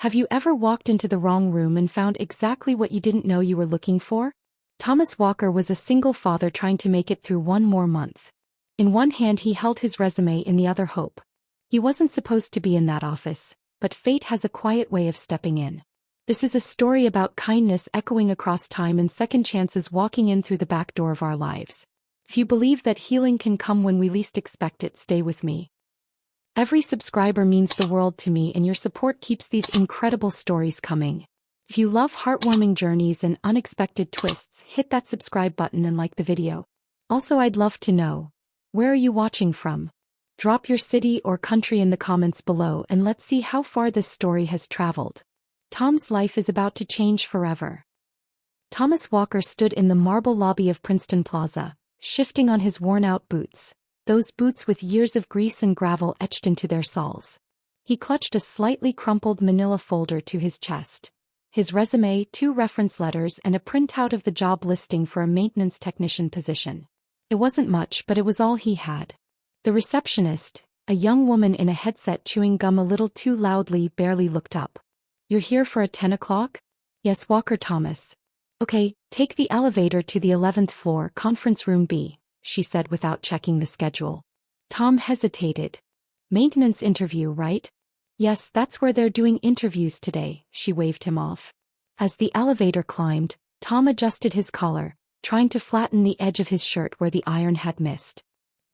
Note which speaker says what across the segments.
Speaker 1: Have you ever walked into the wrong room and found exactly what you didn't know you were looking for? Thomas Walker was a single father trying to make it through one more month. In one hand he held his resume, in the other hope. He wasn't supposed to be in that office, but fate has a quiet way of stepping in. This is a story about kindness echoing across time and second chances walking in through the back door of our lives. If you believe that healing can come when we least expect it, stay with me. Every subscriber means the world to me, and your support keeps these incredible stories coming. If you love heartwarming journeys and unexpected twists, hit that subscribe button and like the video. Also, I'd love to know, where are you watching from? Drop your city or country in the comments below and let's see how far this story has traveled. Tom's life is about to change forever. Thomas Walker stood in the marble lobby of Princeton Plaza, shifting on his worn-out boots. Those boots with years of grease and gravel etched into their soles. He clutched a slightly crumpled manila folder to his chest. His resume, 2 reference letters, and a printout of the job listing for a maintenance technician position. It wasn't much, but it was all he had. The receptionist, a young woman in a headset chewing gum a little too loudly, barely looked up. "You're here for at 10 o'clock? Yes, Walker Thomas. Okay, take the elevator to the 11th floor, conference room B," she said without checking the schedule. Tom hesitated. "Maintenance interview, right?" "Yes, that's where they're doing interviews today," she waved him off. As the elevator climbed, Tom adjusted his collar, trying to flatten the edge of his shirt where the iron had missed.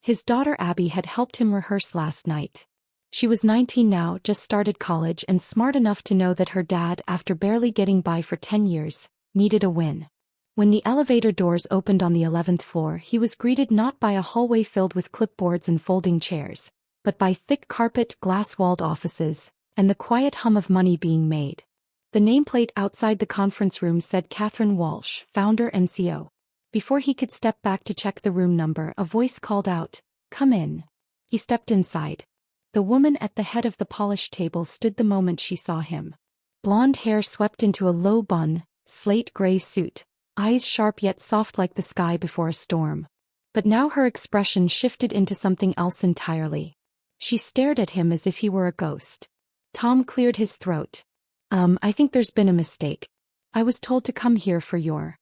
Speaker 1: His daughter Abby had helped him rehearse last night. She was 19 now, just started college and smart enough to know that her dad, after barely getting by for 10 years, needed a win. When the elevator doors opened on the 11th floor, he was greeted not by a hallway filled with clipboards and folding chairs, but by thick carpet, glass-walled offices, and the quiet hum of money being made. The nameplate outside the conference room said Catherine Walsh, founder and CO. Before he could step back to check the room number, a voice called out, "Come in." He stepped inside. The woman at the head of the polished table stood the moment she saw him. Blonde hair swept into a low bun, slate gray suit, eyes sharp yet soft like the sky before a storm. But now her expression shifted into something else entirely. She stared at him as if he were a ghost. Tom cleared his throat. I think there's been a mistake. I was told to come here for your..."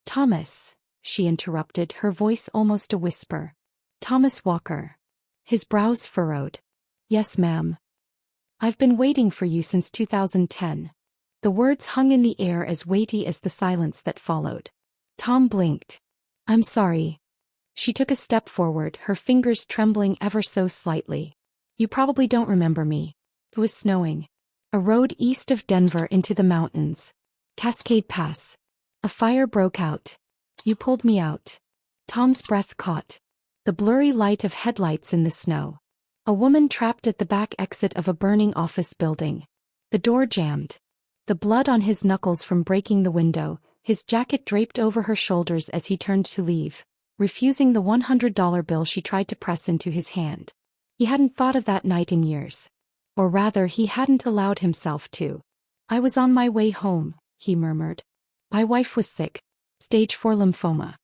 Speaker 1: "Thomas," she interrupted, her voice almost a whisper. "Thomas Walker." His brows furrowed. "Yes, ma'am. I've been waiting for you since 2010. The words hung in the air as weighty as the silence that followed. Tom blinked. "I'm sorry." She took a step forward, her fingers trembling ever so slightly. "You probably don't remember me. It was snowing. A road east of Denver into the mountains. Cascade Pass. A fire broke out. You pulled me out." Tom's breath caught. The blurry light of headlights in the snow. A woman trapped at the back exit of a burning office building. The door jammed. The blood on his knuckles from breaking the window, his jacket draped over her shoulders as he turned to leave, refusing the $100 bill she tried to press into his hand. He hadn't thought of that night in years. Or rather, he hadn't allowed himself to. "I was on my way home," he murmured. "My wife was sick. Stage 4 lymphoma.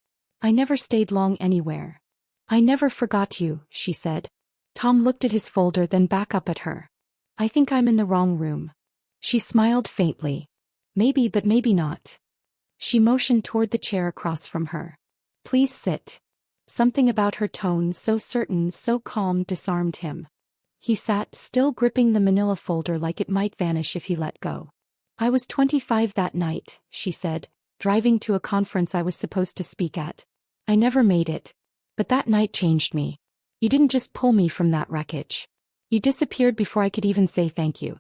Speaker 1: I never stayed long anywhere." "I never forgot you," she said. Tom looked at his folder, then back up at her. "I think I'm in the wrong room." She smiled faintly. "Maybe, but maybe not." She motioned toward the chair across from her. "Please sit." Something about her tone, so certain, so calm, disarmed him. He sat, still gripping the manila folder like it might vanish if he let go. "I was 25 that night," she said, "driving to a conference I was supposed to speak at. I never made it. But that night changed me. You didn't just pull me from that wreckage. You disappeared before I could even say thank you.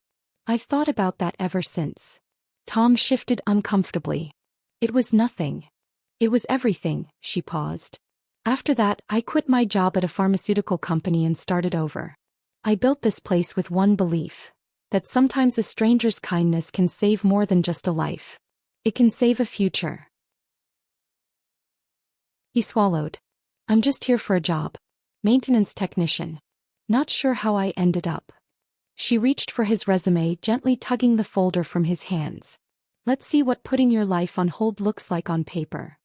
Speaker 1: I've thought about that ever since." Tom shifted uncomfortably. "It was nothing. It was everything," she paused. "After that, I quit my job at a pharmaceutical company and started over. I built this place with one belief, that sometimes a stranger's kindness can save more than just a life. It can save a future." He swallowed. "I'm just here for a job. Maintenance technician. Not sure how I ended up." She reached for his resume, gently tugging the folder from his hands. "Let's see what putting your life on hold looks like on paper."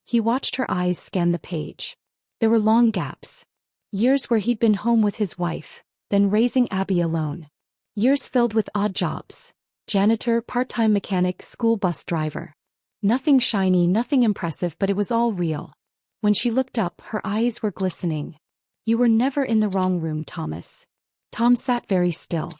Speaker 1: He watched her eyes scan the page. There were long gaps. Years where he'd been home with his wife, then raising Abby alone. Years filled with odd jobs. Janitor, part-time mechanic, school bus driver. Nothing shiny, nothing impressive, but it was all real. When she looked up, her eyes were glistening. You were never in the wrong room, Thomas. Tom sat very still.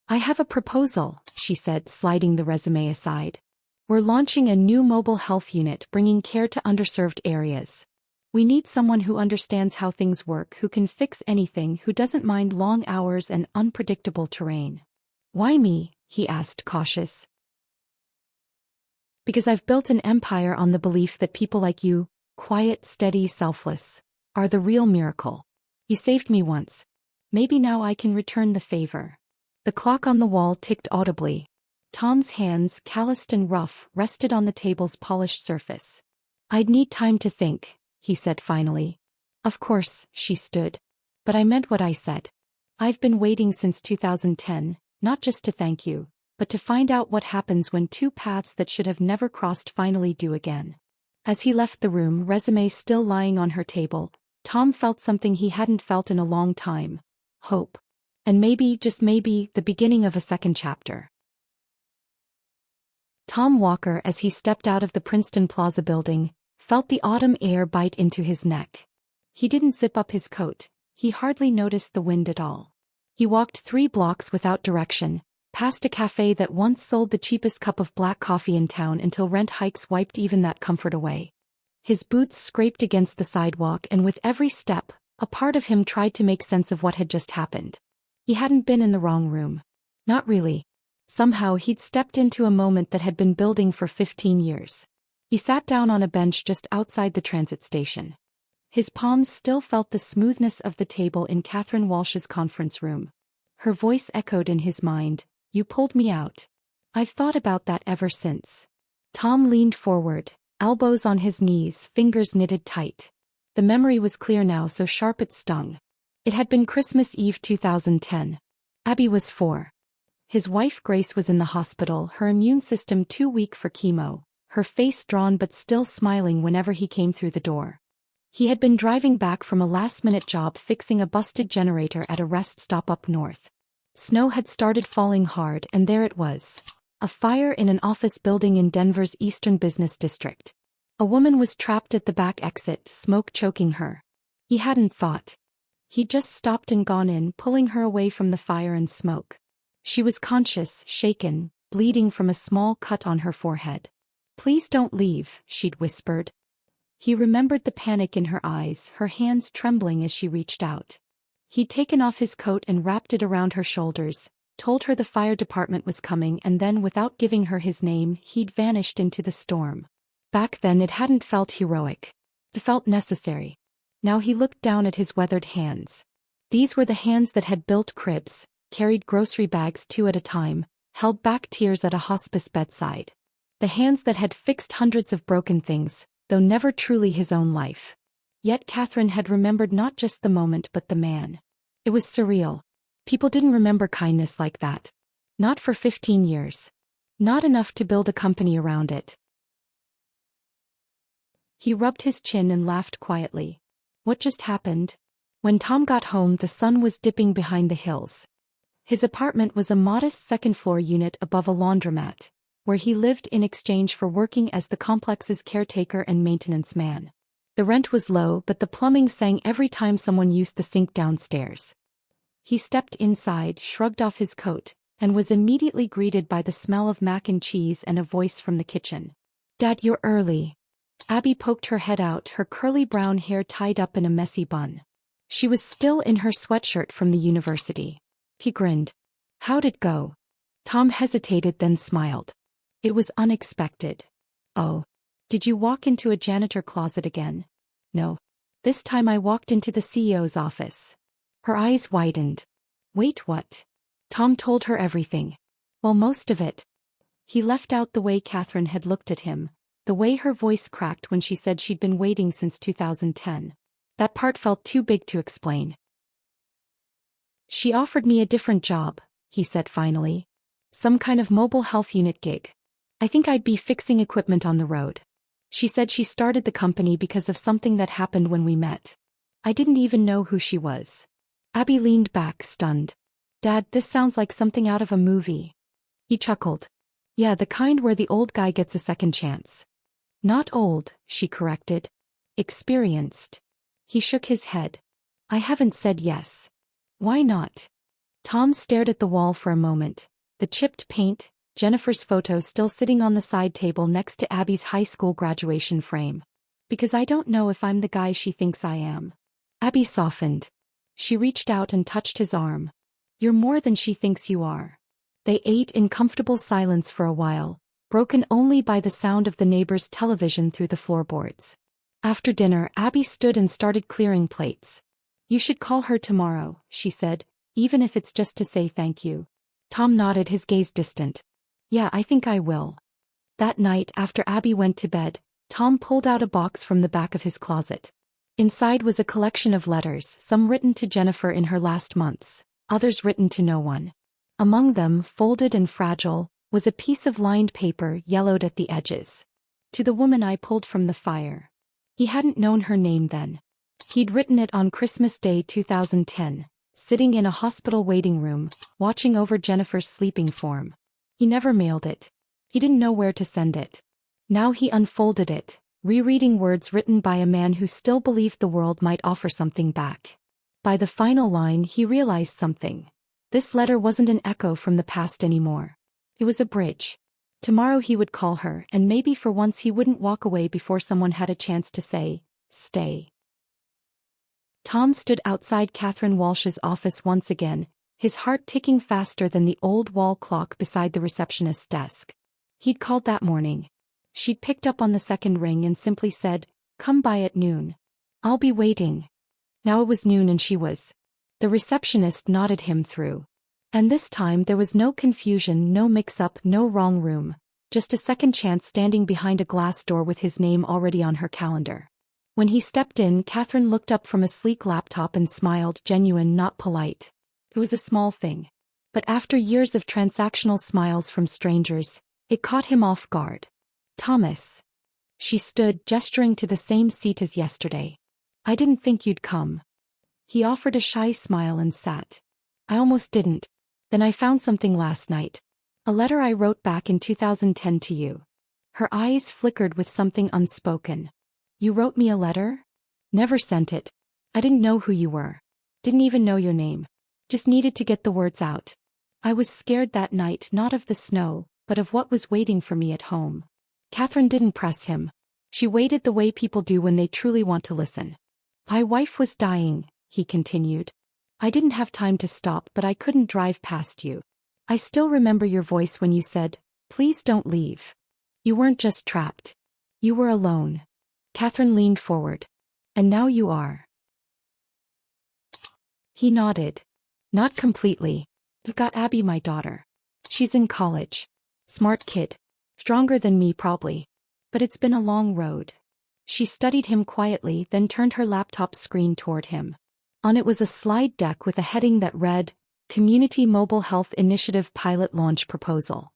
Speaker 1: I have a proposal, she said, sliding the resume aside. We're launching a new mobile health unit bringing care to underserved areas. We need someone who understands how things work, who can fix anything, who doesn't mind long hours and unpredictable terrain. Why me? He asked, cautious. Because I've built an empire on the belief that people like you, quiet, steady, selfless, are the real miracle. You saved me once. Maybe now I can return the favor. The clock on the wall ticked audibly. Tom's hands, calloused and rough, rested on the table's polished surface. I'd need time to think, he said finally. Of course, she stood. But I meant what I said. I've been waiting since 2010, not just to thank you, but to find out what happens when two paths that should have never crossed finally do again. As he left the room, resume still lying on her table, Tom felt something he hadn't felt in a long time. Hope. And maybe, just maybe, the beginning of a second chapter. Tom Walker, as he stepped out of the Princeton Plaza building, felt the autumn air bite into his neck. He didn't zip up his coat. He hardly noticed the wind at all. He walked 3 blocks without direction, past a cafe that once sold the cheapest cup of black coffee in town until rent hikes wiped even that comfort away. His boots scraped against the sidewalk, and with every step, a part of him tried to make sense of what had just happened. He hadn't been in the wrong room. Not really. Somehow he'd stepped into a moment that had been building for 15 years. He sat down on a bench just outside the transit station. His palms still felt the smoothness of the table in Catherine Walsh's conference room. Her voice echoed in his mind, "You pulled me out. I've thought about that ever since." Tom leaned forward, elbows on his knees, fingers knitted tight. The memory was clear now, so sharp it stung. It had been Christmas Eve 2010. Abby was 4. His wife Grace was in the hospital, her immune system too weak for chemo, her face drawn but still smiling whenever he came through the door. He had been driving back from a last-minute job fixing a busted generator at a rest stop up north. Snow had started falling hard, and there it was. A fire in an office building in Denver's Eastern Business District. A woman was trapped at the back exit, smoke choking her. He hadn't thought. He'd just stopped and gone in, pulling her away from the fire and smoke. She was conscious, shaken, bleeding from a small cut on her forehead. "Please don't leave," she'd whispered. He remembered the panic in her eyes, her hands trembling as she reached out. He'd taken off his coat and wrapped it around her shoulders, told her the fire department was coming, and then, without giving her his name, he'd vanished into the storm. Back then it hadn't felt heroic. It felt necessary. Now he looked down at his weathered hands. These were the hands that had built cribs, carried grocery bags 2 at a time, held back tears at a hospice bedside. The hands that had fixed hundreds of broken things, though never truly his own life. Yet Catherine had remembered not just the moment but the man. It was surreal. People didn't remember kindness like that. Not for 15 years. Not enough to build a company around it. He rubbed his chin and laughed quietly. What just happened? When Tom got home, the sun was dipping behind the hills. His apartment was a modest second-floor unit above a laundromat, where he lived in exchange for working as the complex's caretaker and maintenance man. The rent was low, but the plumbing sang every time someone used the sink downstairs. He stepped inside, shrugged off his coat, and was immediately greeted by the smell of mac and cheese and a voice from the kitchen. "Dad, you're early." Abby poked her head out, her curly brown hair tied up in a messy bun. She was still in her sweatshirt from the university. He grinned. "How'd it go?" Tom hesitated, then smiled. "It was unexpected." "Oh. Did you walk into a janitor closet again?" "No. This time I walked into the CEO's office." Her eyes widened. "Wait, what?" Tom told her everything. Well, most of it. He left out the way Catherine had looked at him, the way her voice cracked when she said she'd been waiting since 2010. That part felt too big to explain. "She offered me a different job," he said finally. "Some kind of mobile health unit gig. I think I'd be fixing equipment on the road. She said she started the company because of something that happened when we met. I didn't even know who she was." Abby leaned back, stunned. "Dad, this sounds like something out of a movie." He chuckled. Yeah, the kind where the old guy gets a second chance. Not old, she corrected. Experienced. He shook his head. I haven't said yes. Why not? Tom stared at the wall for a moment. The chipped paint, Jennifer's photo still sitting on the side table next to Abby's high school graduation frame. Because I don't know if I'm the guy she thinks I am. Abby softened. She reached out and touched his arm. You're more than she thinks you are. They ate in comfortable silence for a while, broken only by the sound of the neighbor's television through the floorboards. After dinner, Abby stood and started clearing plates. You should call her tomorrow, she said, even if it's just to say thank you. Tom nodded, his gaze distant. Yeah, I think I will. That night, after Abby went to bed, Tom pulled out a box from the back of his closet. Inside was a collection of letters, some written to Jennifer in her last months, others written to no one. Among them, folded and fragile, was a piece of lined paper yellowed at the edges. To the woman I pulled from the fire. He hadn't known her name then. He'd written it on Christmas Day 2010, sitting in a hospital waiting room, watching over Jennifer's sleeping form. He never mailed it. He didn't know where to send it. Now he unfolded it, rereading words written by a man who still believed the world might offer something back. By the final line, he realized something. This letter wasn't an echo from the past anymore. It was a bridge. Tomorrow he would call her, and maybe for once he wouldn't walk away before someone had a chance to say, stay. Tom stood outside Catherine Walsh's office once again, his heart ticking faster than the old wall clock beside the receptionist's desk. He'd called that morning. She'd picked up on the second ring and simply said, come by at noon. I'll be waiting. Now it was noon and she was. The receptionist nodded him through. And this time there was no confusion, no mix-up, no wrong room, just a second chance standing behind a glass door with his name already on her calendar. When he stepped in, Catherine looked up from a sleek laptop and smiled, genuine, not polite. It was a small thing. But after years of transactional smiles from strangers, it caught him off guard. Thomas. She stood, gesturing to the same seat as yesterday. I didn't think you'd come. He offered a shy smile and sat. I almost didn't. Then I found something last night. A letter I wrote back in 2010 to you. Her eyes flickered with something unspoken. You wrote me a letter? Never sent it. I didn't know who you were. Didn't even know your name. Just needed to get the words out. I was scared that night, not of the snow, but of what was waiting for me at home. Catherine didn't press him. She waited the way people do when they truly want to listen. My wife was dying, he continued. I didn't have time to stop, but I couldn't drive past you. I still remember your voice when you said, please don't leave. You weren't just trapped. You were alone. Catherine leaned forward. And now you are. He nodded. Not completely. You've got Abby, my daughter. She's in college. Smart kid. Stronger than me probably. But it's been a long road. She studied him quietly, then turned her laptop screen toward him. On it was a slide deck with a heading that read, Community Mobile Health Initiative Pilot Launch Proposal.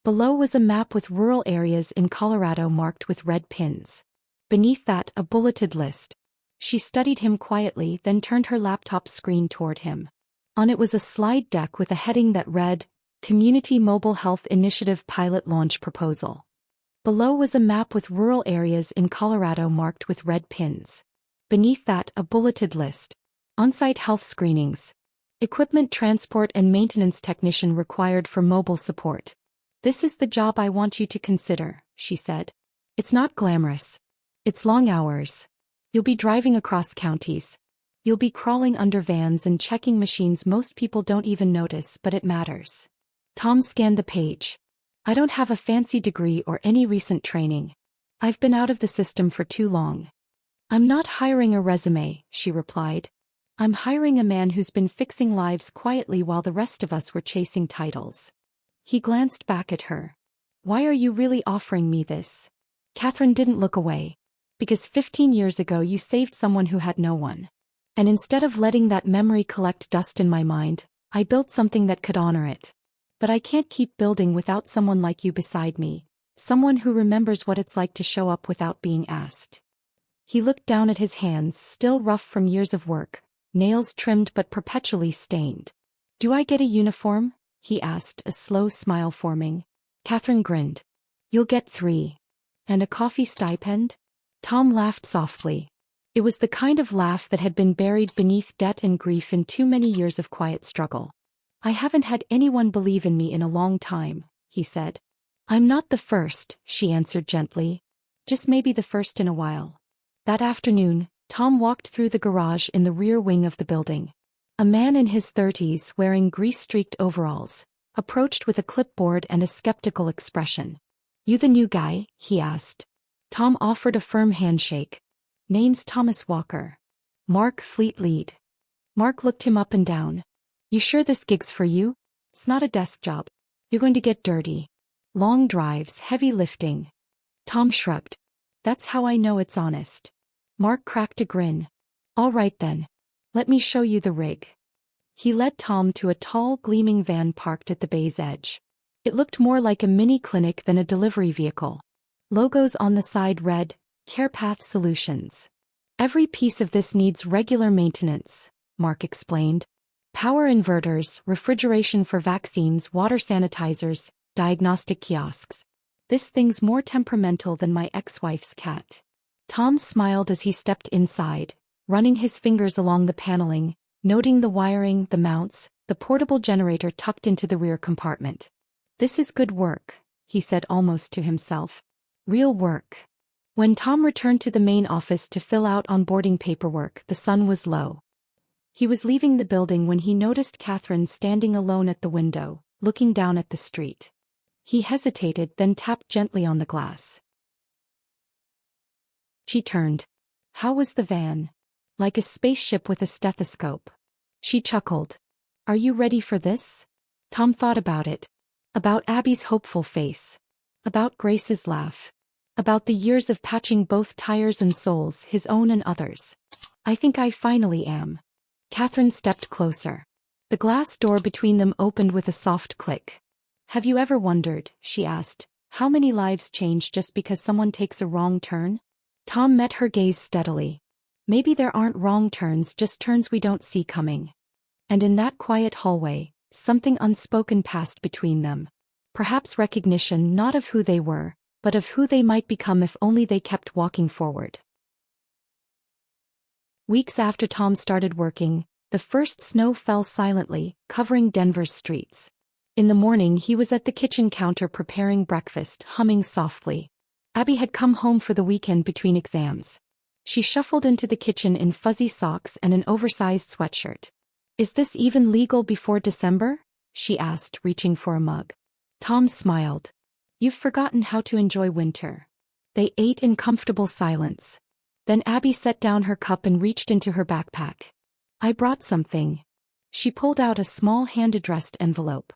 Speaker 1: Below was a map with rural areas in Colorado marked with red pins. Beneath that, a bulleted list. She studied him quietly, then turned her laptop screen toward him. On it was a slide deck with a heading that read, Community Mobile Health Initiative Pilot Launch Proposal. Below was a map with rural areas in Colorado marked with red pins. Beneath that, a bulleted list. On-site health screenings. Equipment transport and maintenance technician required for mobile support. This is the job I want you to consider, she said. It's not glamorous. It's long hours. You'll be driving across counties. You'll be crawling under vans and checking machines most people don't even notice, but it matters. Tom scanned the page. I don't have a fancy degree or any recent training. I've been out of the system for too long. I'm not hiring a resume, she replied. I'm hiring a man who's been fixing lives quietly while the rest of us were chasing titles. He glanced back at her. Why are you really offering me this? Catherine didn't look away. Because 15 years ago you saved someone who had no one. And instead of letting that memory collect dust in my mind, I built something that could honor it. But I can't keep building without someone like you beside me, someone who remembers what it's like to show up without being asked. He looked down at his hands, still rough from years of work, nails trimmed but perpetually stained. Do I get a uniform? He asked, a slow smile forming. Catherine grinned. You'll get 3. And a coffee stipend? Tom laughed softly. It was the kind of laugh that had been buried beneath debt and grief in too many years of quiet struggle. I haven't had anyone believe in me in a long time, he said. I'm not the first, she answered gently. Just maybe the first in a while. That afternoon, Tom walked through the garage in the rear wing of the building. A man in his 30s wearing grease-streaked overalls approached with a clipboard and a skeptical expression. You the new guy? He asked. Tom offered a firm handshake. Name's Thomas Walker. Mark Fleet-Lead. Mark looked him up and down. You sure this gig's for you? It's not a desk job. You're going to get dirty. Long drives, heavy lifting. Tom shrugged. That's how I know it's honest. Mark cracked a grin. All right then. Let me show you the rig. He led Tom to a tall, gleaming van parked at the bay's edge. It looked more like a mini clinic than a delivery vehicle. Logos on the side read, CarePath Solutions. Every piece of this needs regular maintenance, Mark explained. Power inverters, refrigeration for vaccines, water sanitizers, diagnostic kiosks. This thing's more temperamental than my ex-wife's cat. Tom smiled as he stepped inside, running his fingers along the paneling, noting the wiring, the mounts, the portable generator tucked into the rear compartment. This is good work, he said almost to himself. Real work. When Tom returned to the main office to fill out onboarding paperwork, the sun was low. He was leaving the building when he noticed Catherine standing alone at the window, looking down at the street. He hesitated, then tapped gently on the glass. She turned. How was the van? Like a spaceship with a stethoscope. She chuckled. Are you ready for this? Tom thought about it. About Abby's hopeful face. About Grace's laugh. About the years of patching both tires and soles, his own and others. I think I finally am. Catherine stepped closer. The glass door between them opened with a soft click. Have you ever wondered, she asked, how many lives change just because someone takes a wrong turn? Tom met her gaze steadily. Maybe there aren't wrong turns, just turns we don't see coming. And in that quiet hallway, something unspoken passed between them. Perhaps recognition not of who they were, but of who they might become if only they kept walking forward. Weeks after Tom started working, the first snow fell silently, covering Denver's streets. In the morning he was at the kitchen counter preparing breakfast, humming softly. Abby had come home for the weekend between exams. She shuffled into the kitchen in fuzzy socks and an oversized sweatshirt. Is this even legal before December? She asked, reaching for a mug. Tom smiled. You've forgotten how to enjoy winter. They ate in comfortable silence. Then Abby set down her cup and reached into her backpack. I brought something. She pulled out a small hand-addressed envelope.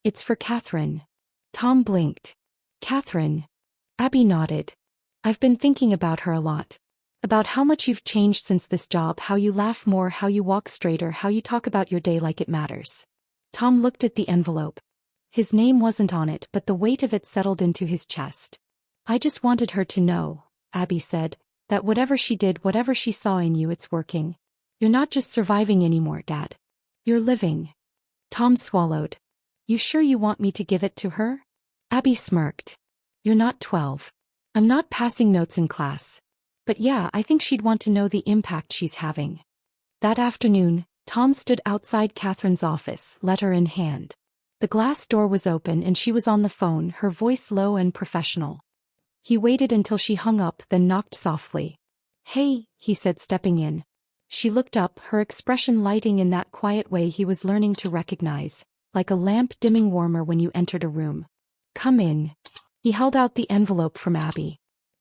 Speaker 1: It's for Catherine. Tom blinked. Catherine. Abby nodded. I've been thinking about her a lot. About how much you've changed since this job, how you laugh more, how you walk straighter, how you talk about your day like it matters. Tom looked at the envelope. His name wasn't on it, but the weight of it settled into his chest. I just wanted her to know, Abby said, that whatever she did, whatever she saw in you, it's working. You're not just surviving anymore, Dad. You're living. Tom swallowed. You sure you want me to give it to her? Abby smirked. You're not 12. I'm not passing notes in class. But yeah, I think she'd want to know the impact she's having. That afternoon, Tom stood outside Catherine's office, letter in hand. The glass door was open and she was on the phone, her voice low and professional. He waited until she hung up, then knocked softly. Hey, he said, stepping in. She looked up, her expression lighting in that quiet way he was learning to recognize, like a lamp dimming warmer when you entered a room. Come in. He held out the envelope from Abby.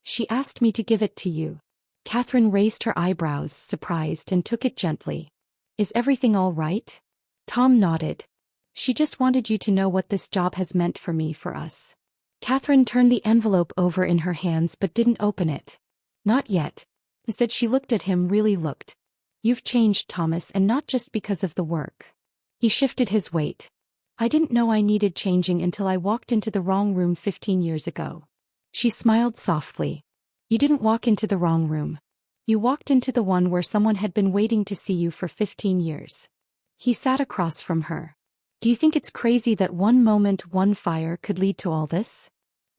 Speaker 1: She asked me to give it to you. Catherine raised her eyebrows, surprised, and took it gently. Is everything all right? Tom nodded. She just wanted you to know what this job has meant for me, for us. Catherine turned the envelope over in her hands but didn't open it. Not yet. Instead she looked at him, really looked. You've changed, Thomas, and not just because of the work. He shifted his weight. I didn't know I needed changing until I walked into the wrong room 15 years ago. She smiled softly. You didn't walk into the wrong room. You walked into the one where someone had been waiting to see you for 15 years. He sat across from her. Do you think it's crazy that one moment, one fire could lead to all this?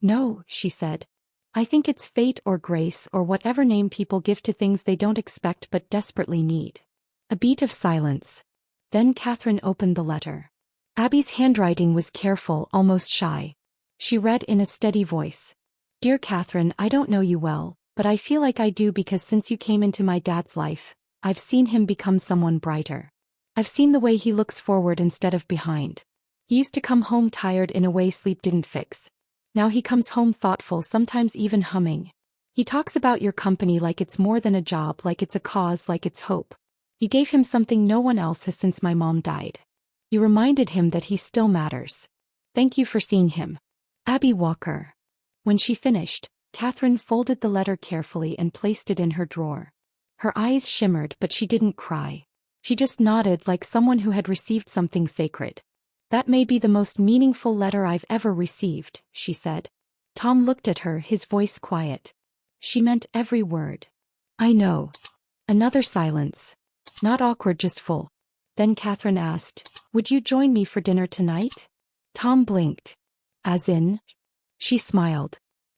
Speaker 1: No, she said. I think it's fate or grace or whatever name people give to things they don't expect but desperately need. A beat of silence. Then Catherine opened the letter. Abby's handwriting was careful, almost shy. She read in a steady voice. Dear Catherine, I don't know you well, but I feel like I do because since you came into my dad's life, I've seen him become someone brighter. I've seen the way he looks forward instead of behind. He used to come home tired in a way sleep didn't fix. Now he comes home thoughtful, sometimes even humming. He talks about your company like it's more than a job, like it's a cause, like it's hope. You gave him something no one else has since my mom died. You reminded him that he still matters. Thank you for seeing him. Abby Walker. When she finished, Catherine folded the letter carefully and placed it in her drawer. Her eyes shimmered, but she didn't cry. She just nodded like someone who had received something sacred. That may be the most meaningful letter I've ever received, she said. Tom looked at her, his voice quiet. She meant every word. I know. Another silence. Not awkward, just full. Then Catherine asked, would you join me for dinner tonight? Tom blinked. As in? She smiled.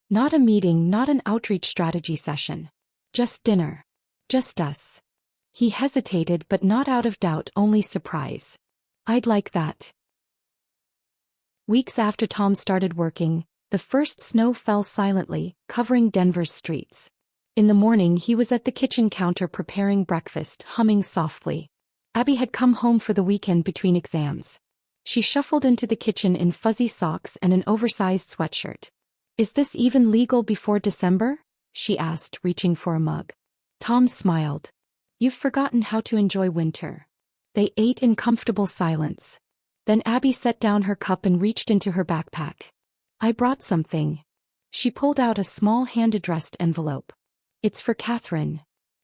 Speaker 1: Not a meeting, not an outreach strategy session. Just dinner. Just us. He hesitated, but not out of doubt, only surprise. I'd like that. Weeks after Tom started working, the first snow fell silently, covering Denver's streets. In the morning he was at the kitchen counter preparing breakfast, humming softly. Abby had come home for the weekend between exams. She shuffled into the kitchen in fuzzy socks and an oversized sweatshirt. Is this even legal before December? She asked, reaching for a mug. Tom smiled. You've forgotten how to enjoy winter. They ate in comfortable silence. Then Abby set down her cup and reached into her backpack. I brought something. She pulled out a small hand-addressed envelope. It's for Catherine.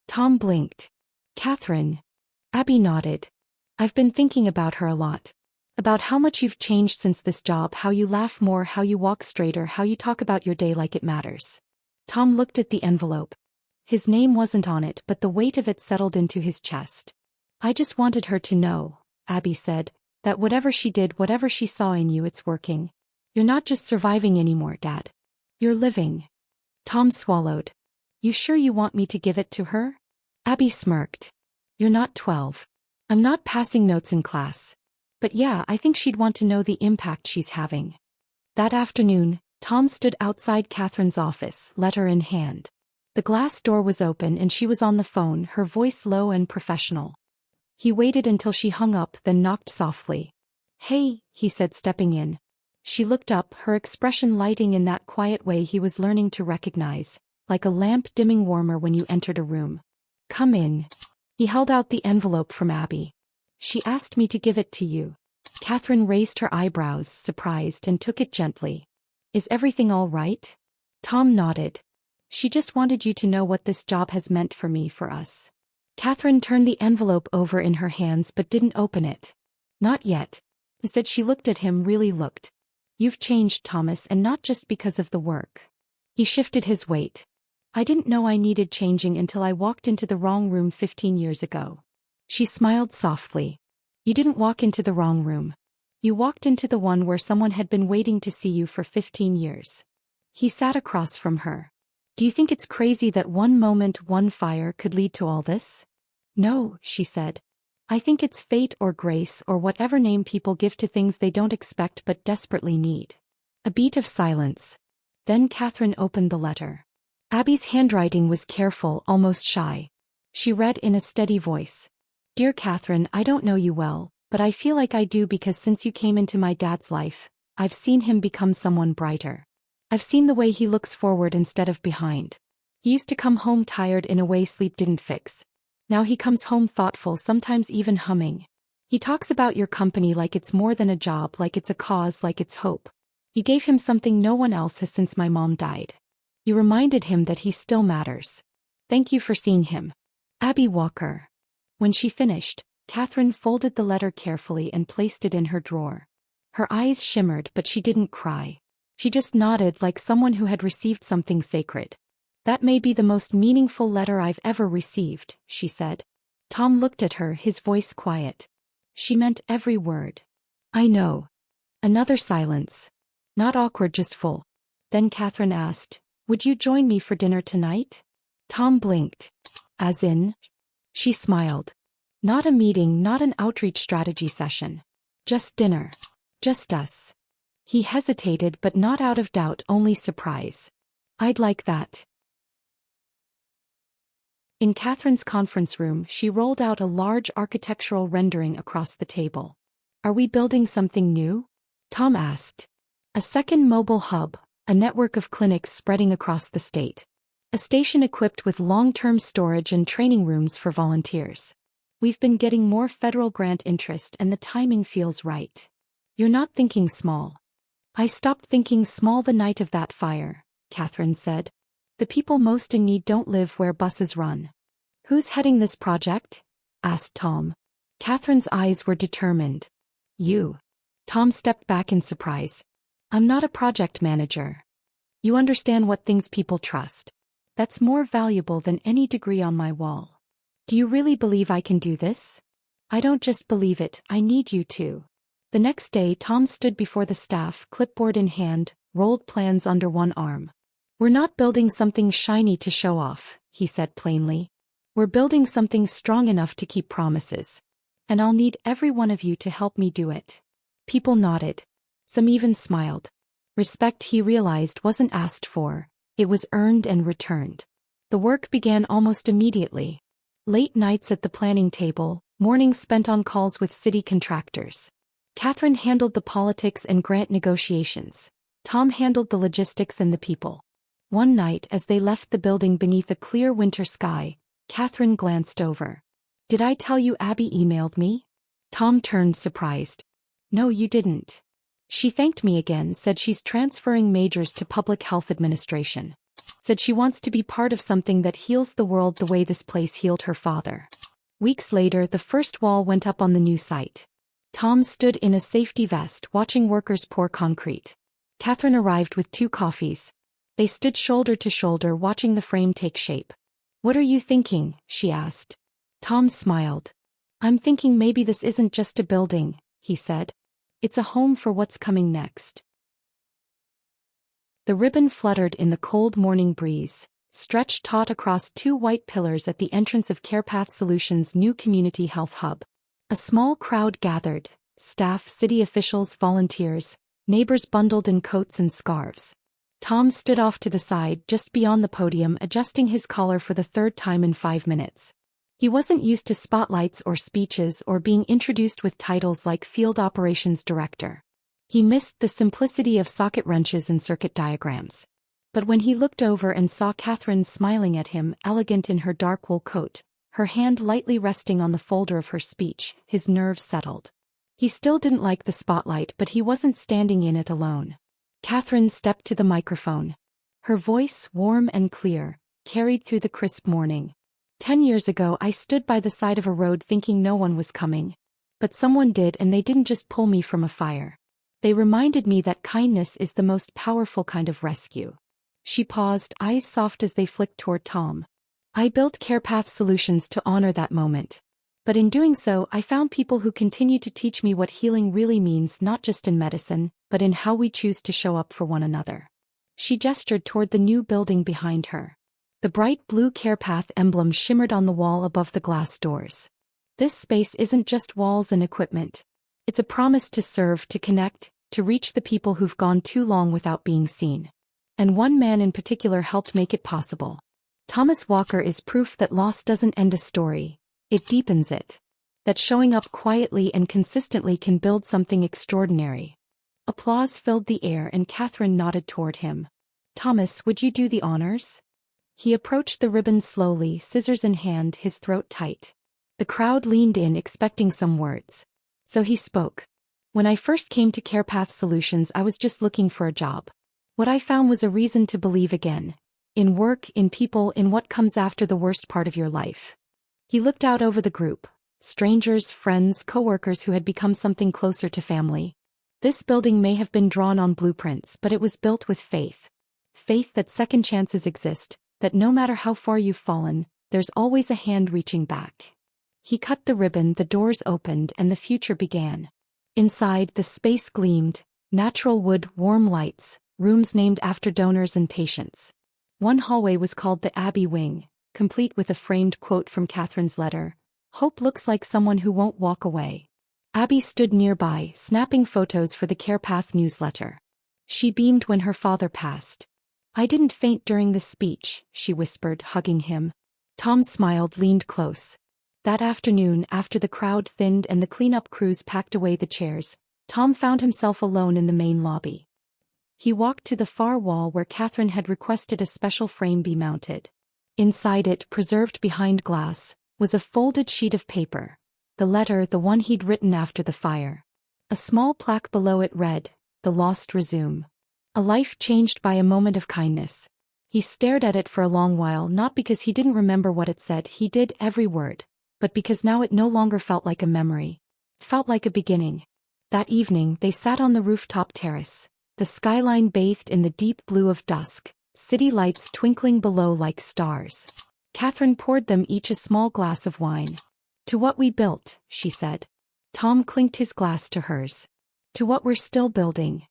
Speaker 1: Tom blinked. Catherine. Abby nodded. I've been thinking about her a lot. About how much you've changed since this job, how you laugh more, how you walk straighter, how you talk about your day like it matters. Tom looked at the envelope. His name wasn't on it, but the weight of it settled into his chest. I just wanted her to know, Abby said, that whatever she did, whatever she saw in you, it's working. You're not just surviving anymore, Dad. You're living. Tom swallowed. You sure you want me to give it to her? Abby smirked. You're not 12. I'm not passing notes in class. But yeah, I think she'd want to know the impact she's having. That afternoon, Tom stood outside Catherine's office, letter in hand. The glass door was open and she was on the phone, her voice low and professional. He waited until she hung up, then knocked softly. Hey, he said, stepping in. She looked up, her expression lighting in that quiet way he was learning to recognize, like a lamp dimming warmer when you entered a room. Come in. He held out the envelope from Abby. She asked me to give it to you. Catherine raised her eyebrows, surprised, and took it gently. Is everything all right? Tom nodded. She just wanted you to know what this job has meant for me, for us. Catherine turned the envelope over in her hands but didn't open it. Not yet. Instead she looked at him, really looked. You've changed, Thomas, and not just because of the work. He shifted his weight. I didn't know I needed changing until I walked into the wrong room 15 years ago. She smiled softly. You didn't walk into the wrong room. You walked into the one where someone had been waiting to see you for 15 years. He sat across from her. Do you think it's crazy that one moment, one fire could lead to all this? No, she said. I think it's fate or grace or whatever name people give to things they don't expect but desperately need. A beat of silence. Then Catherine opened the letter. Abby's handwriting was careful, almost shy. She read in a steady voice. Dear Catherine, I don't know you well, but I feel like I do because since you came into my dad's life, I've seen him become someone brighter. I've seen the way he looks forward instead of behind. He used to come home tired in a way sleep didn't fix. Now he comes home thoughtful, sometimes even humming. He talks about your company like it's more than a job, like it's a cause, like it's hope. You gave him something no one else has since my mom died. You reminded him that he still matters. Thank you for seeing him. Abby Walker. When she finished, Catherine folded the letter carefully and placed it in her drawer. Her eyes shimmered, but she didn't cry. She just nodded like someone who had received something sacred. That may be the most meaningful letter I've ever received, she said. Tom looked at her, his voice quiet. She meant every word. I know. Another silence. Not awkward, just full. Then Catherine asked, "Would you join me for dinner tonight?" Tom blinked. As in? She smiled. Not a meeting, not an outreach strategy session. Just dinner. Just us. He hesitated, but not out of doubt, only surprise. I'd like that. In Catherine's conference room, she rolled out a large architectural rendering across the table. Are we building something new? Tom asked. A second mobile hub, a network of clinics spreading across the state. A station equipped with long-term storage and training rooms for volunteers. We've been getting more federal grant interest and the timing feels right. You're not thinking small. I stopped thinking small the night of that fire, Catherine said. The people most in need don't live where buses run. Who's heading this project? Asked Tom. Catherine's eyes were determined. You. Tom stepped back in surprise. I'm not a project manager. You understand what things people trust. That's more valuable than any degree on my wall. Do you really believe I can do this? I don't just believe it, I need you to. The next day, Tom stood before the staff, clipboard in hand, rolled plans under one arm. We're not building something shiny to show off, he said plainly. We're building something strong enough to keep promises. And I'll need every one of you to help me do it. People nodded. Some even smiled. Respect, he realized, wasn't asked for. It was earned and returned. The work began almost immediately. Late nights at the planning table, mornings spent on calls with city contractors. Catherine handled the politics and grant negotiations. Tom handled the logistics and the people. One night, as they left the building beneath a clear winter sky, Catherine glanced over. Did I tell you Abby emailed me? Tom turned surprised. No, you didn't. She thanked me again, said she's transferring majors to public health administration. Said she wants to be part of something that heals the world the way this place healed her father. Weeks later, the first wall went up on the new site. Tom stood in a safety vest watching workers pour concrete. Catherine arrived with 2 coffees. They stood shoulder to shoulder watching the frame take shape. What are you thinking? She asked. Tom smiled. I'm thinking maybe this isn't just a building, he said. It's a home for what's coming next. The ribbon fluttered in the cold morning breeze, stretched taut across 2 white pillars at the entrance of CarePath Solutions' new community health hub. A small crowd gathered, staff, city officials, volunteers, neighbors bundled in coats and scarves. Tom stood off to the side just beyond the podium, adjusting his collar for the 3rd time in 5 minutes. He wasn't used to spotlights or speeches or being introduced with titles like Field Operations Director. He missed the simplicity of socket wrenches and circuit diagrams. But when he looked over and saw Catherine smiling at him, elegant in her dark wool coat, her hand lightly resting on the folder of her speech, his nerves settled. He still didn't like the spotlight, but he wasn't standing in it alone. Catherine stepped to the microphone. Her voice, warm and clear, carried through the crisp morning. 10 years ago, I stood by the side of a road thinking no one was coming. But someone did, and they didn't just pull me from a fire. They reminded me that kindness is the most powerful kind of rescue. She paused, eyes soft as they flicked toward Tom. I built CarePath Solutions to honor that moment. But in doing so, I found people who continue to teach me what healing really means, not just in medicine, but in how we choose to show up for one another. She gestured toward the new building behind her. The bright blue CarePath emblem shimmered on the wall above the glass doors. This space isn't just walls and equipment. It's a promise to serve, to connect, to reach the people who've gone too long without being seen. And one man in particular helped make it possible. Thomas Walker is proof that loss doesn't end a story. It deepens it. That showing up quietly and consistently can build something extraordinary. Applause filled the air and Catherine nodded toward him. Thomas, would you do the honors? He approached the ribbon slowly, scissors in hand, his throat tight. The crowd leaned in, expecting some words. So he spoke. When I first came to CarePath Solutions, I was just looking for a job. What I found was a reason to believe again. In work, in people, in what comes after the worst part of your life. He looked out over the group. Strangers, friends, coworkers who had become something closer to family. This building may have been drawn on blueprints, but it was built with faith. Faith that second chances exist, that no matter how far you've fallen, there's always a hand reaching back. He cut the ribbon, the doors opened, and the future began. Inside, the space gleamed, natural wood, warm lights, rooms named after donors and patients. One hallway was called the Abbey Wing, complete with a framed quote from Catherine's letter, "Hope looks like someone who won't walk away." Abby stood nearby, snapping photos for the CarePath newsletter. She beamed when her father passed. "I didn't faint during the speech," she whispered, hugging him. Tom smiled, leaned close. That afternoon, after the crowd thinned and the cleanup crews packed away the chairs, Tom found himself alone in the main lobby. He walked to the far wall where Catherine had requested a special frame be mounted. Inside it, preserved behind glass, was a folded sheet of paper. The letter, the one he'd written after the fire. A small plaque below it read, "The lost resume. A life changed by a moment of kindness." He stared at it for a long while, not because he didn't remember what it said, he did, every word, but because now it no longer felt like a memory. It felt like a beginning. That evening, they sat on the rooftop terrace, the skyline bathed in the deep blue of dusk, city lights twinkling below like stars. Catherine poured them each a small glass of wine. "To what we built," she said. Tom clinked his glass to hers. "To what we're still building."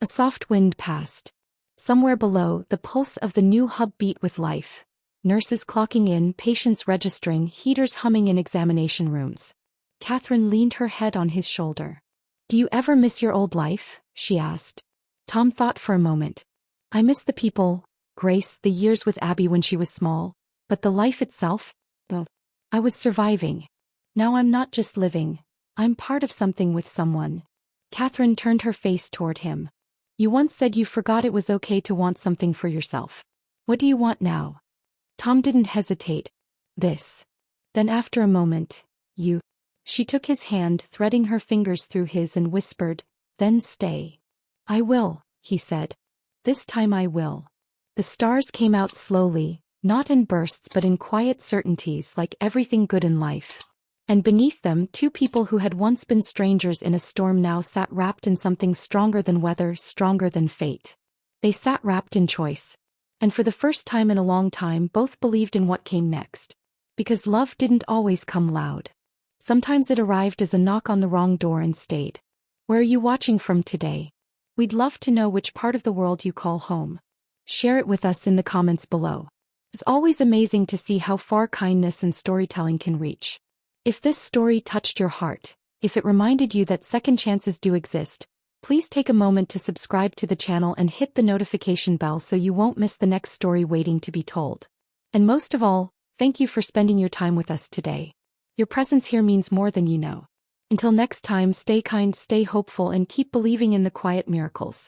Speaker 1: A soft wind passed. Somewhere below, the pulse of the new hub beat with life. Nurses clocking in, patients registering, heaters humming in examination rooms. Catherine leaned her head on his shoulder. "Do you ever miss your old life?" she asked. Tom thought for a moment. "I miss the people, Grace, the years with Abby when she was small, but the life itself? Well, I was surviving. Now I'm not just living, I'm part of something with someone." Catherine turned her face toward him. "You once said you forgot it was okay to want something for yourself. What do you want now?" Tom didn't hesitate. "This." Then after a moment, "You." She took his hand, threading her fingers through his, and whispered, "Then stay." "I will," he said. "This time I will." The stars came out slowly, not in bursts but in quiet certainties, like everything good in life. And beneath them, two people who had once been strangers in a storm now sat wrapped in something stronger than weather, stronger than fate. They sat wrapped in choice. And for the first time in a long time, both believed in what came next. Because love didn't always come loud. Sometimes it arrived as a knock on the wrong door and stayed. Where are you watching from today? We'd love to know which part of the world you call home. Share it with us in the comments below. It's always amazing to see how far kindness and storytelling can reach. If this story touched your heart, if it reminded you that second chances do exist, please take a moment to subscribe to the channel and hit the notification bell so you won't miss the next story waiting to be told. And most of all, thank you for spending your time with us today. Your presence here means more than you know. Until next time, stay kind, stay hopeful, and keep believing in the quiet miracles.